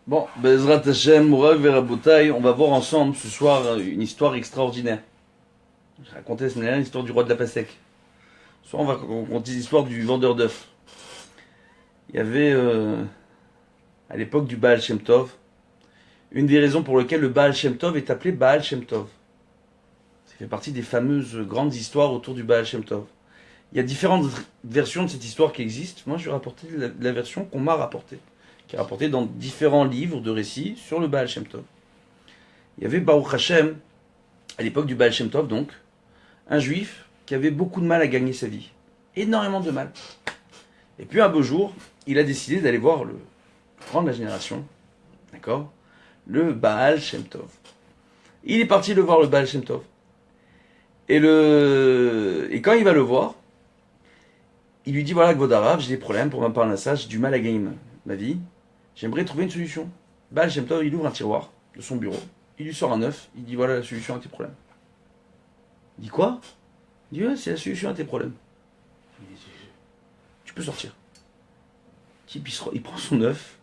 Bon, Bezrat Hashem, Mourav et Rabotai, on va voir ensemble ce soir une histoire extraordinaire. J'ai raconté la semaine dernière l'histoire du roi de la Pastèque. Ce soir, on va raconter l'histoire du vendeur d'œufs. Il y avait, à l'époque du Baal Shem Tov, une des raisons pour lesquelles le Baal Shem Tov est appelé Baal Shem Tov. Ça fait partie des fameuses grandes histoires autour du Baal Shem Tov. Il y a différentes versions de cette histoire qui existent. Moi, je vais rapporter la version qu'on m'a rapportée, qui est rapportée dans différents livres de récits sur le Baal Shem Tov. Il y avait Baruch Hashem, à l'époque du Baal Shem Tov donc, un juif qui avait beaucoup de mal à gagner sa vie. Énormément de mal. Et puis un beau jour, il a décidé d'aller voir le grand de la génération, d'accord, le Baal Shem Tov. Il est parti le voir, le Baal Shem Tov. Et quand il va le voir, il lui dit, voilà, Kvod Harav, j'ai des problèmes pour ma parnassa, j'ai du mal à gagner ma vie, j'aimerais trouver une solution. Baal Shem Tov, il ouvre un tiroir de son bureau, il lui sort un œuf, il dit, voilà la solution à tes problèmes. Il dit, quoi? Il dit, ouais, c'est la solution à tes problèmes. Il dit, tu peux sortir. Il prend son œuf,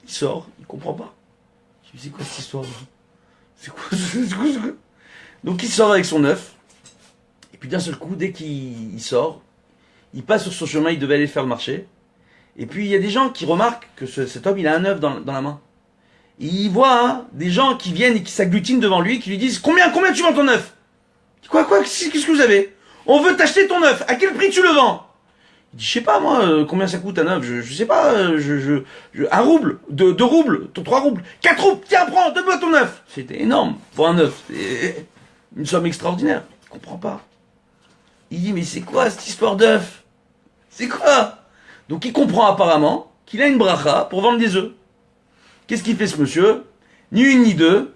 il sort, il comprend pas. Je lui dis, c'est quoi cette histoire? C'est quoi? Donc il sort avec son œuf, et puis d'un seul coup, dès qu'il sort, il passe sur son chemin, il devait aller faire le marché. Et puis il y a des gens qui remarquent que cet homme, il a un œuf dans la main. Et il voit des gens qui viennent et qui s'agglutinent devant lui, qui lui disent, combien tu vends ton œuf? Quoi, qu'est-ce que vous avez? On veut t'acheter ton œuf, à quel prix tu le vends? Il dit, je sais pas moi, combien ça coûte un œuf, je sais pas, un rouble, deux roubles, 3 roubles, 4 roubles, tiens prends, donne-moi ton œuf. C'était énorme pour un œuf, c'est une somme extraordinaire, il comprend pas. Il dit, mais c'est quoi cette histoire d'œuf? C'est quoi? Donc il comprend apparemment qu'il a une bracha pour vendre des œufs. Qu'est-ce qu'il fait ce monsieur? Ni une ni deux,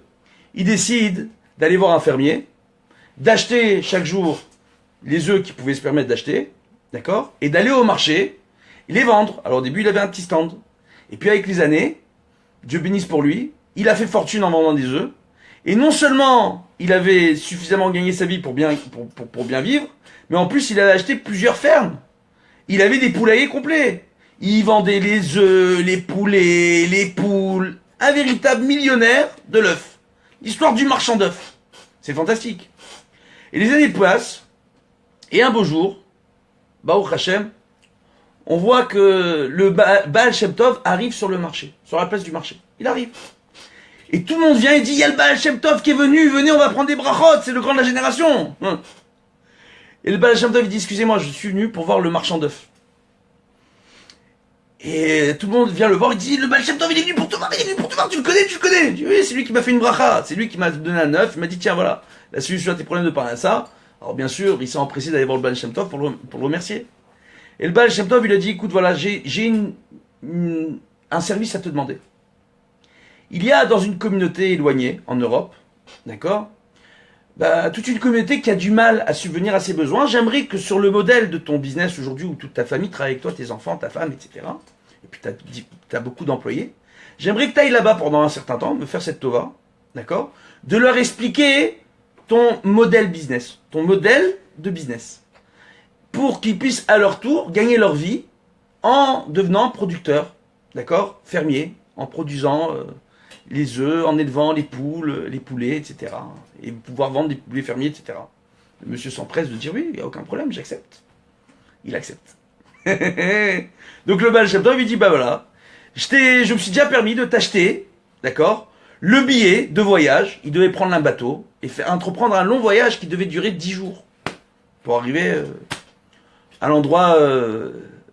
il décide d'aller voir un fermier, d'acheter chaque jour les œufs qu'il pouvait se permettre d'acheter, d'accord, et d'aller au marché et les vendre. Alors au début, il avait un petit stand. Et puis avec les années, Dieu bénisse pour lui, il a fait fortune en vendant des œufs. Et non seulement il avait suffisamment gagné sa vie pour bien vivre, mais en plus il avait acheté plusieurs fermes. Il avait des poulaillers complets. Il vendait les œufs, les poulets, les poules. Un véritable millionnaire de l'œuf. L'histoire du marchand d'œufs. C'est fantastique. Et les années passent, et un beau jour, Baruch Hashem, on voit que le Baal Shem Tov arrive sur le marché, sur la place du marché. Il arrive. Et tout le monde vient et dit, il y a le Baal Shem Tov qui est venu, venez, on va prendre des brachot, c'est le grand de la génération. Et le Baal Shem Tov, il dit, excusez-moi, je suis venu pour voir le marchand d'œufs. Et tout le monde vient le voir, il dit, le Baal Shem Tov, il est venu pour te voir, tu le connais. Je dis, oui, c'est lui qui m'a fait une bracha, c'est lui qui m'a donné un œuf, il m'a dit, tiens, voilà, la solution à tes problèmes de parnassa. Alors bien sûr, il s'est empressé d'aller voir le Baal Shem Tov pour le remercier. Et le Baal Shem Tov, il a dit, écoute, voilà, j'ai un service à te demander. Il y a dans une communauté éloignée, en Europe, d'accord, toute une communauté qui a du mal à subvenir à ses besoins. J'aimerais que sur le modèle de ton business aujourd'hui, où toute ta famille travaille avec toi, tes enfants, ta femme, etc., et puis tu as beaucoup d'employés, j'aimerais que tu ailles là-bas pendant un certain temps, me faire cette tova, d'accord, de leur expliquer ton modèle business, ton modèle de business, pour qu'ils puissent à leur tour gagner leur vie en devenant producteurs, d'accord, fermiers, en produisant les œufs, en élevant les poules, les poulets, etc. Et pouvoir vendre des poulets fermiers, etc. Le monsieur s'empresse de dire oui, il n'y a aucun problème, j'accepte. Il accepte. Donc le Baal Shem Tov, il dit, bah voilà, je me suis déjà permis de t'acheter, d'accord, le billet de voyage. Il devait prendre un bateau et entreprendre un long voyage qui devait durer 10 jours pour arriver à l'endroit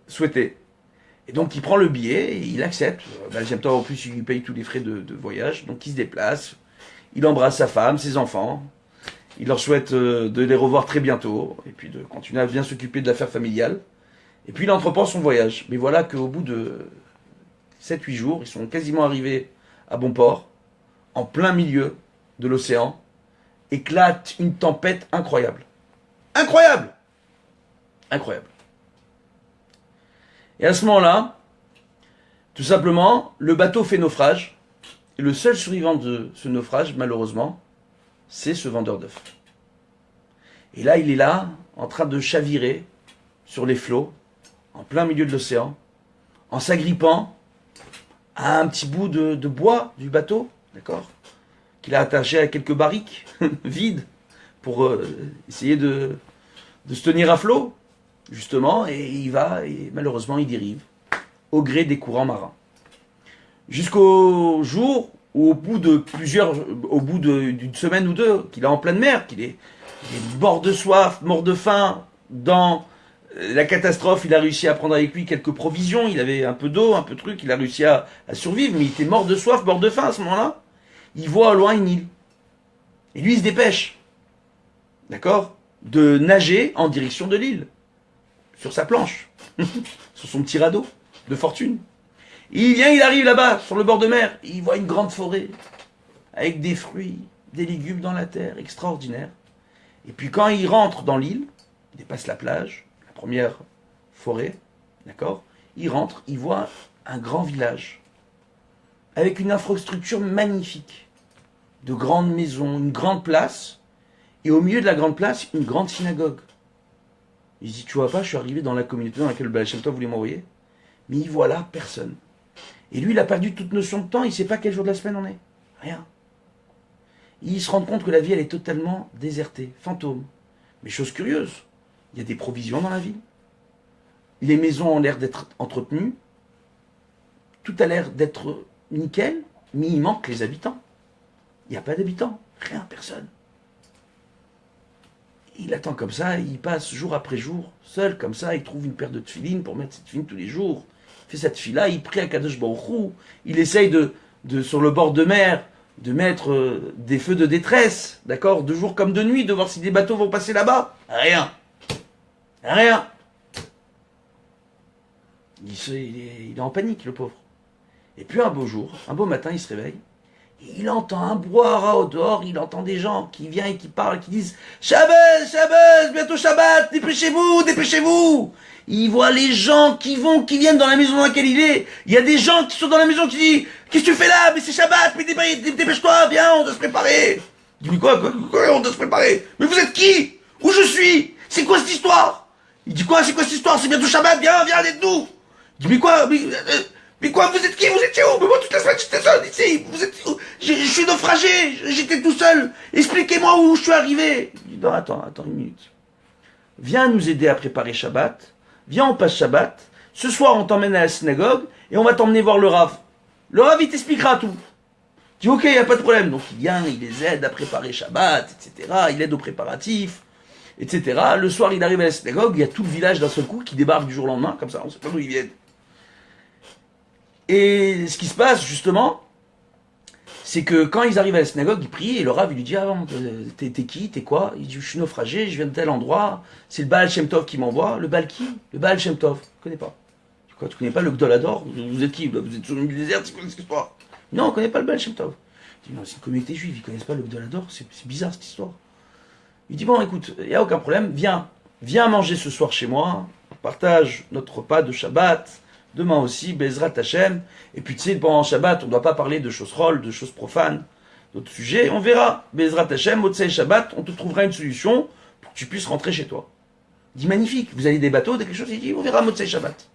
souhaité. Et donc il prend le billet et il accepte. Baal Shem Tov, en plus, il lui paye tous les frais de voyage. Donc il se déplace, il embrasse sa femme, ses enfants. Il leur souhaite de les revoir très bientôt et puis de continuer à bien s'occuper de l'affaire familiale. Et puis il entreprend son voyage. Mais voilà qu'au bout de 7-8 jours, ils sont quasiment arrivés à bon port, en plein milieu de l'océan, éclate une tempête incroyable. Incroyable! Incroyable. Et à ce moment-là, tout simplement, le bateau fait naufrage, et le seul survivant de ce naufrage, malheureusement, c'est ce vendeur d'œufs. Et là, il est là, en train de chavirer sur les flots, en plein milieu de l'océan, en s'agrippant à un petit bout de bois du bateau, d'accord, qu'il a attaché à quelques barriques vides pour essayer de se tenir à flot, justement, et il va, et malheureusement, il dérive au gré des courants marins. Jusqu'au jour où, au bout d'une semaine ou deux, qu'il est en pleine mer, qu'il est mort de soif, mort de faim, dans la catastrophe, il a réussi à prendre avec lui quelques provisions, il avait un peu d'eau, un peu de truc, il a réussi à survivre, mais il était mort de soif, mort de faim à ce moment-là. Il voit au loin une île. Et lui, il se dépêche, d'accord, de nager en direction de l'île, sur sa planche, sur son petit radeau de fortune. Il arrive là-bas, sur le bord de mer, et il voit une grande forêt, avec des fruits, des légumes dans la terre, extraordinaire. Et puis quand il rentre dans l'île, il dépasse la plage, la première forêt, d'accord, il rentre, il voit un grand village, avec une infrastructure magnifique, de grandes maisons, une grande place, et au milieu de la grande place, une grande synagogue. Il se dit, tu vois pas, je suis arrivé dans la communauté dans laquelle le Baal Shem Tov voulait m'envoyer, mais il voit là personne. Et lui, il a perdu toute notion de temps, il ne sait pas quel jour de la semaine on est. Rien. Il se rend compte que la vie, elle est totalement désertée, fantôme. Mais chose curieuse, il y a des provisions dans la ville. Les maisons ont l'air d'être entretenues. Tout a l'air d'être nickel, mais il manque les habitants. Il n'y a pas d'habitants, rien, personne. Il attend comme ça, il passe jour après jour, seul comme ça, il trouve une paire de tefilines pour mettre cette tefilines tous les jours. Il fait cette fila, il prie à Kadosh Baruch Hu, il essaye sur le bord de mer, de mettre des feux de détresse, d'accord, de jour comme de nuit, de voir si des bateaux vont passer là-bas. Rien. Rien. Il est en panique, le pauvre. Et puis un beau jour, un beau matin, il se réveille, et il entend un brouhaha au dehors, il entend des gens qui viennent et qui parlent, qui disent « Shabbat, Shabbat, bientôt Shabbat, dépêchez-vous, dépêchez-vous !» Il voit les gens qui viennent dans la maison dans laquelle il est. Il y a des gens qui sont dans la maison qui disent « Qu'est-ce que tu fais là? Mais c'est Shabbat, mais dépêche-toi, viens, on doit se préparer !» Il dit « Mais quoi, on doit se préparer? Mais vous êtes qui? Où je suis? C'est quoi cette histoire ?» Il dit « Quoi, c'est quoi cette histoire? C'est bientôt Shabbat, viens, aide-nous !» Il dit « Mais quoi, mais quoi, vous êtes qui? Vous étiez où? Mais moi, toute la semaine, j'étais seul ici. Vous êtes où? Je suis naufragé. J'étais tout seul. Expliquez-moi où je suis arrivé. Il dit, non, attends une minute. Viens nous aider à préparer Shabbat. Viens, on passe Shabbat. Ce soir, on t'emmène à la synagogue et on va t'emmener voir le Rav. Le Rav, il t'expliquera tout. Il dit, ok, il n'y a pas de problème. Donc, il vient, il les aide à préparer Shabbat, etc. Il aide aux préparatifs, etc. Le soir, il arrive à la synagogue. Il y a tout le village d'un seul coup qui débarque du jour au lendemain. Comme ça, on ne sait pas d'où ils viennent. Et ce qui se passe, justement, c'est que quand ils arrivent à la synagogue, ils prient, et le Rav, il lui dit, ah, t'es qui, t'es quoi? Il dit, je suis naufragé, je viens de tel endroit, c'est le Baal Shem Tov qui m'envoie. Le Baal qui? Le Baal Shem Tov. Je connais pas. Quoi, tu connais pas le Gdolador? Vous êtes qui? Vous êtes sur le désert, c'est quoi cette histoire? Non, on connaît pas le Baal Shem Tov. Il dit, non, c'est une communauté juive, ils connaissent pas le Gdolador, c'est bizarre cette histoire. Il dit, bon, écoute, il n'y a aucun problème, viens manger ce soir chez moi, on partage notre repas de Shabbat, demain aussi, Bezrat Hashem. Et puis tu sais, pendant Shabbat, on ne doit pas parler de choses rolles, de choses profanes, d'autres sujets. On verra. Bezrat Hashem, Motsei Shabbat, on te trouvera une solution pour que tu puisses rentrer chez toi. Il dit magnifique, vous avez des bateaux, quelque chose. Il dit, on verra Motsei Shabbat.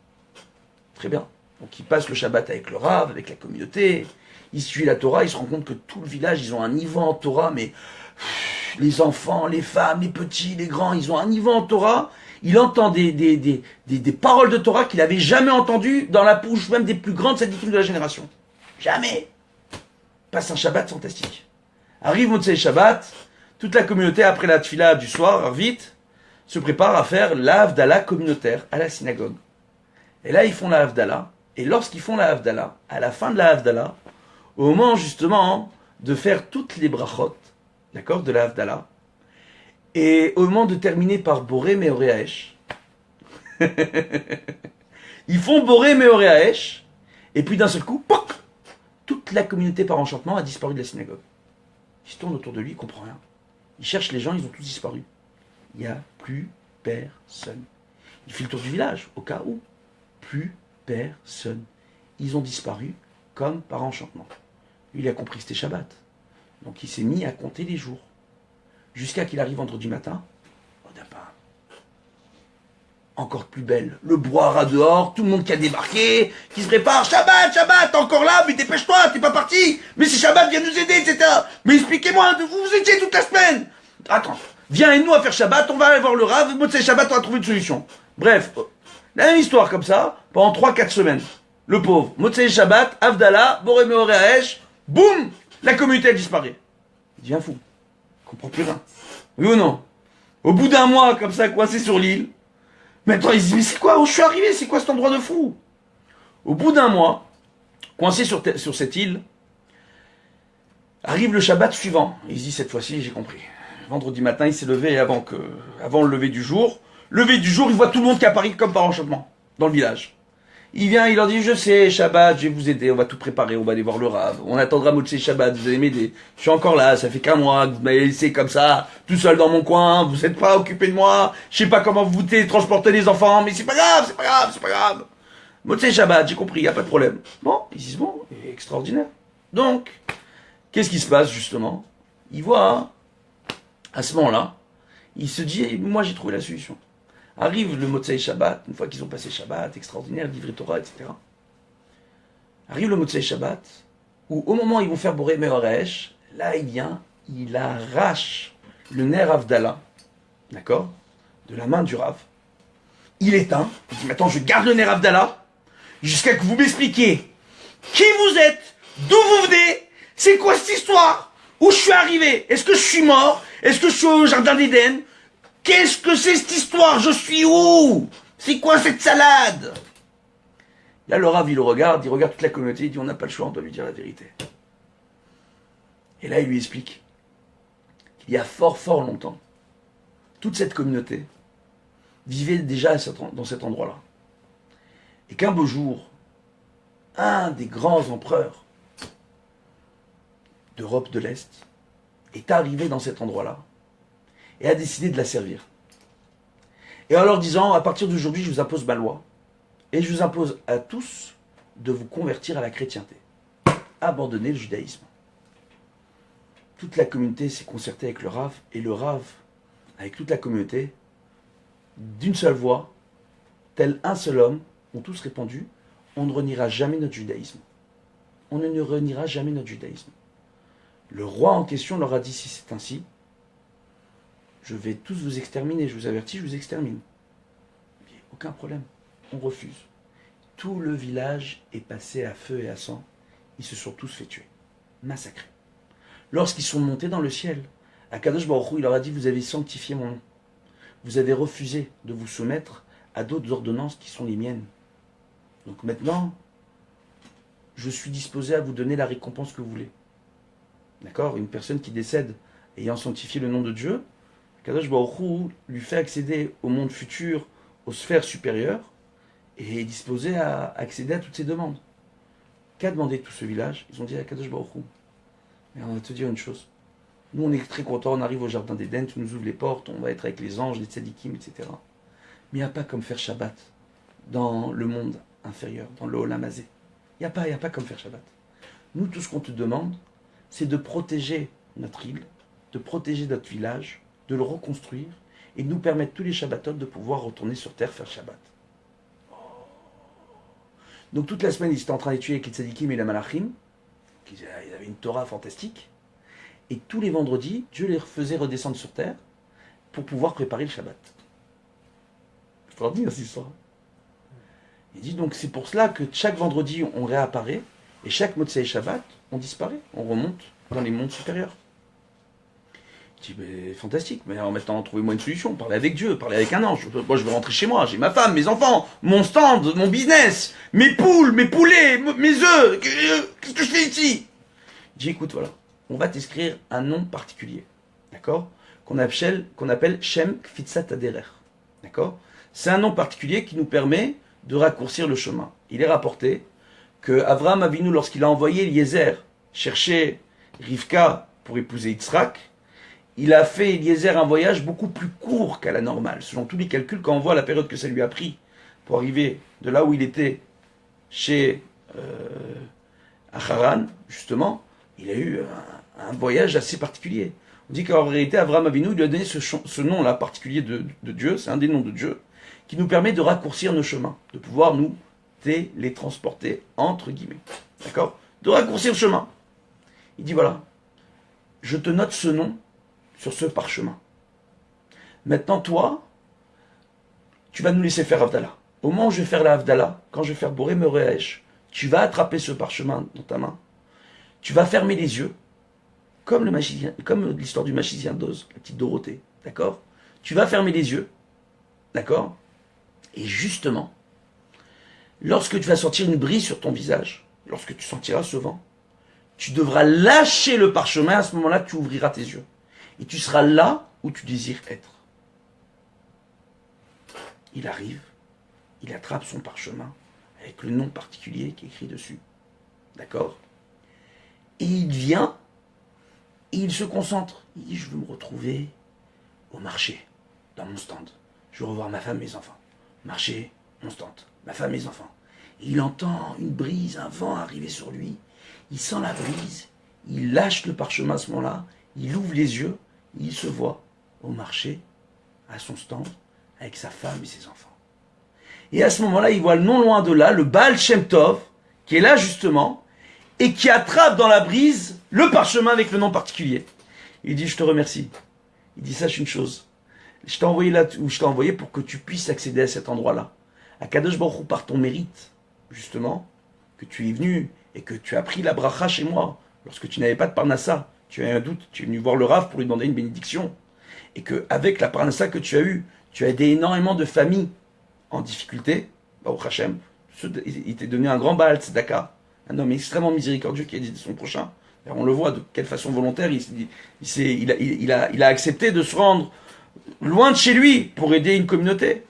Très bien. Donc il passe le Shabbat avec le Rav, avec la communauté. Il suit la Torah, il se rend compte que tout le village, ils ont un niveau en Torah, mais les enfants, les femmes, les petits, les grands, ils ont un niveau en Torah. Il entend des paroles de Torah qu'il n'avait jamais entendues dans la bouche même des plus grandes tzadikim de la génération. Jamais. Passe un Shabbat fantastique. Arrive Motsei Shabbat, toute la communauté, après la tfila du soir, vite, se prépare à faire l'Havdalah communautaire à la synagogue. Et là, ils font la Havdalah. Et lorsqu'ils font la Havdalah, à la fin de la Havdalah, au moment justement de faire toutes les brachot, d'accord, de la Havdalah, et au moment de terminer par Boré Meoré Haesh, ils font Boré Meoré Haesh, et puis d'un seul coup, poc, toute la communauté par enchantement a disparu de la synagogue. Il se tourne autour de lui, il ne comprend rien. Il cherche les gens, ils ont tous disparu. Il n'y a plus personne. Il fait le tour du village, au cas où. Plus personne. Ils ont disparu comme par enchantement. Lui, il a compris que c'était Shabbat. Donc il s'est mis à compter les jours. Jusqu'à qu'il arrive vendredi matin, on n'a pas. encore plus belle. Le brouhaha dehors, tout le monde qui a débarqué, qui se prépare. Shabbat, Shabbat, t'es encore là, mais dépêche-toi, t'es pas parti. Mais c'est Shabbat, viens nous aider, etc. Mais expliquez-moi, vous étiez toute la semaine. Attends, viens aide-nous à faire Shabbat, on va aller voir le Rav, Motzei Shabbat, on va trouver une solution. Bref, la même histoire comme ça, pendant 3-4 semaines. Le pauvre, Motzei Shabbat, Avdallah, Boré Meoré Haesh, boum, la communauté elle disparaît. Il devient fou, il comprend plus rien. Oui ou non? Au bout d'un mois, comme ça, coincé sur l'île, maintenant il se dit, mais c'est quoi où je suis arrivé? C'est quoi cet endroit de fou? Au bout d'un mois, coincé sur cette île, arrive le Shabbat suivant. Il se dit, cette fois-ci, j'ai compris. Vendredi matin, il s'est levé avant le lever du jour. Lever du jour, il voit tout le monde qui apparaît comme par enchantement, dans le village. Il vient, il leur dit, je sais, Shabbat, je vais vous aider, on va tout préparer, on va aller voir le Rav, on attendra Motzei Shabbat, vous allez m'aider. Je suis encore là, ça fait qu'un mois que vous m'avez laissé comme ça, tout seul dans mon coin, vous n'êtes pas occupé de moi, je sais pas comment vous transporter les enfants, mais c'est pas grave, c'est pas grave, c'est pas grave. Motzei Shabbat, j'ai compris, y a pas de problème. Bon, ils disent, bon, extraordinaire. Donc, qu'est-ce qui se passe justement? Il voit, à ce moment-là, il se dit, moi j'ai trouvé la solution. Arrive le Motzei Shabbat, une fois qu'ils ont passé Shabbat, extraordinaire, livré Torah, etc. Arrive le Motzei Shabbat, où au moment où ils vont faire Boré Meoré Haesh, là il vient, il arrache le Ner Avdallah, d'accord, de la main du Rav. Il éteint, il dit maintenant je garde le Ner Avdallah, jusqu'à que vous m'expliquiez qui vous êtes, d'où vous venez, c'est quoi cette histoire, où je suis arrivé, est-ce que je suis mort, est-ce que je suis au Jardin d'Éden? Qu'est-ce que c'est cette histoire? Je suis où? C'est quoi cette salade? Là, le Rav, il le regarde, il regarde toute la communauté, il dit on n'a pas le choix, on doit lui dire la vérité. Et là, il lui explique qu'il y a fort longtemps, toute cette communauté vivait déjà dans cet endroit-là. Et qu'un beau jour, un des grands empereurs d'Europe de l'Est est arrivé dans cet endroit-là et a décidé de la servir. Et en leur disant, à partir d'aujourd'hui, je vous impose ma loi, et je vous impose à tous de vous convertir à la chrétienté. Abandonnez le judaïsme. Toute la communauté s'est concertée avec le Rav, et le Rav, avec toute la communauté, d'une seule voix, tel un seul homme, ont tous répondu, on ne reniera jamais notre judaïsme. On ne reniera jamais notre judaïsme. Le roi en question leur a dit, si c'est ainsi, je vais tous vous exterminer, je vous avertis, je vous extermine. Aucun problème, on refuse. Tout le village est passé à feu et à sang. Ils se sont tous fait tuer, massacrés. Lorsqu'ils sont montés dans le ciel, Akadosh Baruch Hu, il leur a dit, vous avez sanctifié mon nom. Vous avez refusé de vous soumettre à d'autres ordonnances qui sont les miennes. Donc maintenant, je suis disposé à vous donner la récompense que vous voulez. D'accord? Une personne qui décède ayant sanctifié le nom de Dieu, Kadosh Baruch Hu lui fait accéder au monde futur, aux sphères supérieures, et est disposé à accéder à toutes ses demandes. Qu'a demandé tout ce village? Ils ont dit à Kadosh Baruch Hu, mais on va te dire une chose. Nous, on est très contents, on arrive au Jardin d'Éden, tu nous ouvres les portes, on va être avec les anges, les tzadikim, etc. Mais il n'y a pas comme faire Shabbat dans le monde inférieur, dans le Olam Hazé. Il n'y a pas comme faire Shabbat. Nous, tout ce qu'on te demande, c'est de protéger notre île, de protéger notre village, de le reconstruire et de nous permettre tous les Shabbatot de pouvoir retourner sur terre faire Shabbat. Donc toute la semaine, ils étaient en train d'étudier avec les tzadikim et les malachim. Ils avaient une Torah fantastique. Et tous les vendredis, Dieu les faisait redescendre sur terre pour pouvoir préparer le Shabbat. Je peux dire cette histoire. Il dit donc c'est pour cela que chaque vendredi, on réapparaît et chaque Motzei Shabbat, on disparaît. On remonte dans les mondes supérieurs. Je dis, mais fantastique, mais alors maintenant, trouvez-moi une solution, parlez avec Dieu, parlez avec un ange. Moi, je veux rentrer chez moi, j'ai ma femme, mes enfants, mon stand, mon business, mes poules, mes poulets, mes œufs, qu'est-ce que je fais ici? Je dis, écoute, voilà, on va t'inscrire un nom particulier, d'accord? Qu'on appelle Shem Kfitzat Aderer, d'accord? C'est un nom particulier qui nous permet de raccourcir le chemin. Il est rapporté que Avraham Avinu, lorsqu'il a envoyé Eliezer chercher Rivka pour épouser Yitzhak, il a fait Eliezer un voyage beaucoup plus court qu'à la normale. Selon tous les calculs, quand on voit la période que ça lui a pris pour arriver de là où il était chez Haran, justement, il a eu un voyage assez particulier. On dit qu'en réalité, Avraham Avinu lui a donné ce nom-là particulier de Dieu, c'est un des noms de Dieu, qui nous permet de raccourcir nos chemins, de pouvoir nous télétransporter, entre guillemets. D'accord? De raccourcir le chemin. Il dit voilà, je te note ce nom sur ce parchemin. Maintenant, toi, tu vas nous laisser faire Havdalah. Au moment où je vais faire la Havdalah, quand je vais faire Boré Merehesh, tu vas attraper ce parchemin dans ta main, tu vas fermer les yeux, comme le magicien, comme l'histoire du magicien d'Oz, la petite Dorothée, d'accord? Tu vas fermer les yeux, d'accord? Et justement, lorsque tu vas sentir une brise sur ton visage, lorsque tu sentiras ce vent, tu devras lâcher le parchemin, à ce moment-là, tu ouvriras tes yeux. Et tu seras là où tu désires être. Il arrive, il attrape son parchemin, avec le nom particulier qui est écrit dessus. D'accord? Et il vient, et il se concentre. Il dit, je veux me retrouver au marché, dans mon stand. Je veux revoir ma femme et mes enfants. Marché, mon stand, ma femme et mes enfants. Et il entend une brise, un vent arriver sur lui. Il sent la brise, il lâche le parchemin à ce moment-là, il ouvre les yeux, il se voit au marché, à son stand, avec sa femme et ses enfants. Et à ce moment-là, il voit non loin de là le Baal Shem Tov, qui est là justement, et qui attrape dans la brise le parchemin avec le nom particulier. Il dit, je te remercie. Il dit, sache une chose, je t'ai envoyé là où je t'ai envoyé pour que tu puisses accéder à cet endroit-là. À Kadosh Baruch Hu, par ton mérite, justement, que tu es venu et que tu as pris la bracha chez moi, lorsque tu n'avais pas de parnassa, tu as eu un doute, tu es venu voir le Rav pour lui demander une bénédiction, et qu'avec la parnassa que tu as eue, tu as aidé énormément de familles en difficulté, Baruch Hashem, il t'est donné un grand Baal Tzedaka, un homme extrêmement miséricordieux qui a dit de son prochain. Alors on le voit de quelle façon volontaire, il a accepté de se rendre loin de chez lui pour aider une communauté.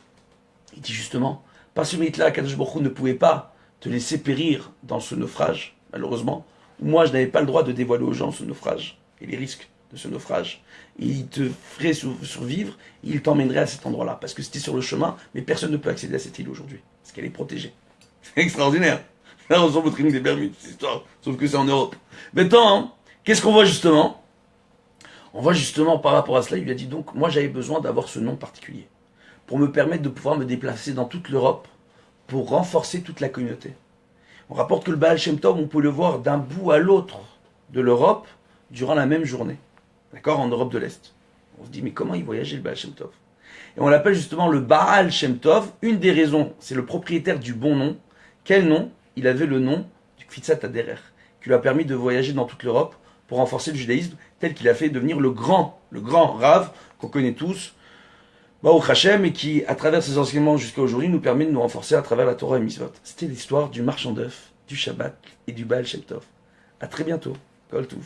Il dit justement, par ce mérite-là, Kadosh Baruch Hu ne pouvait pas te laisser périr dans ce naufrage, malheureusement. Moi, je n'avais pas le droit de dévoiler aux gens ce naufrage et les risques de ce naufrage. Et il te ferait survivre, et il t'emmènerait à cet endroit-là, parce que c'était sur le chemin, mais personne ne peut accéder à cette île aujourd'hui, parce qu'elle est protégée. C'est extraordinaire. Là, on ressemble au triangle des Bermudes, cette histoire, sauf que c'est en Europe. Maintenant, hein, qu'est-ce qu'on voit justement? On voit justement par rapport à cela, il lui a dit donc, moi j'avais besoin d'avoir ce nom particulier, pour me permettre de pouvoir me déplacer dans toute l'Europe, pour renforcer toute la communauté. On rapporte que le Baal Shem Tov, on peut le voir d'un bout à l'autre de l'Europe, durant la même journée. D'accord? En Europe de l'Est. On se dit, mais comment il voyageait le Baal Shem Tov? Et on l'appelle justement le Baal Shem Tov. Une des raisons, c'est le propriétaire du bon nom. Quel nom? Il avait le nom du Kfitsat Aderer, qui lui a permis de voyager dans toute l'Europe pour renforcer le judaïsme, tel qu'il a fait devenir le grand Rav qu'on connaît tous, Baruch Hashem, et qui, à travers ses enseignements jusqu'à aujourd'hui, nous permet de nous renforcer à travers la Torah et Mitzvot. C'était l'histoire du marchand d'œufs, du Shabbat et du Baal Shem Tov. À très bientôt. Kol Touv.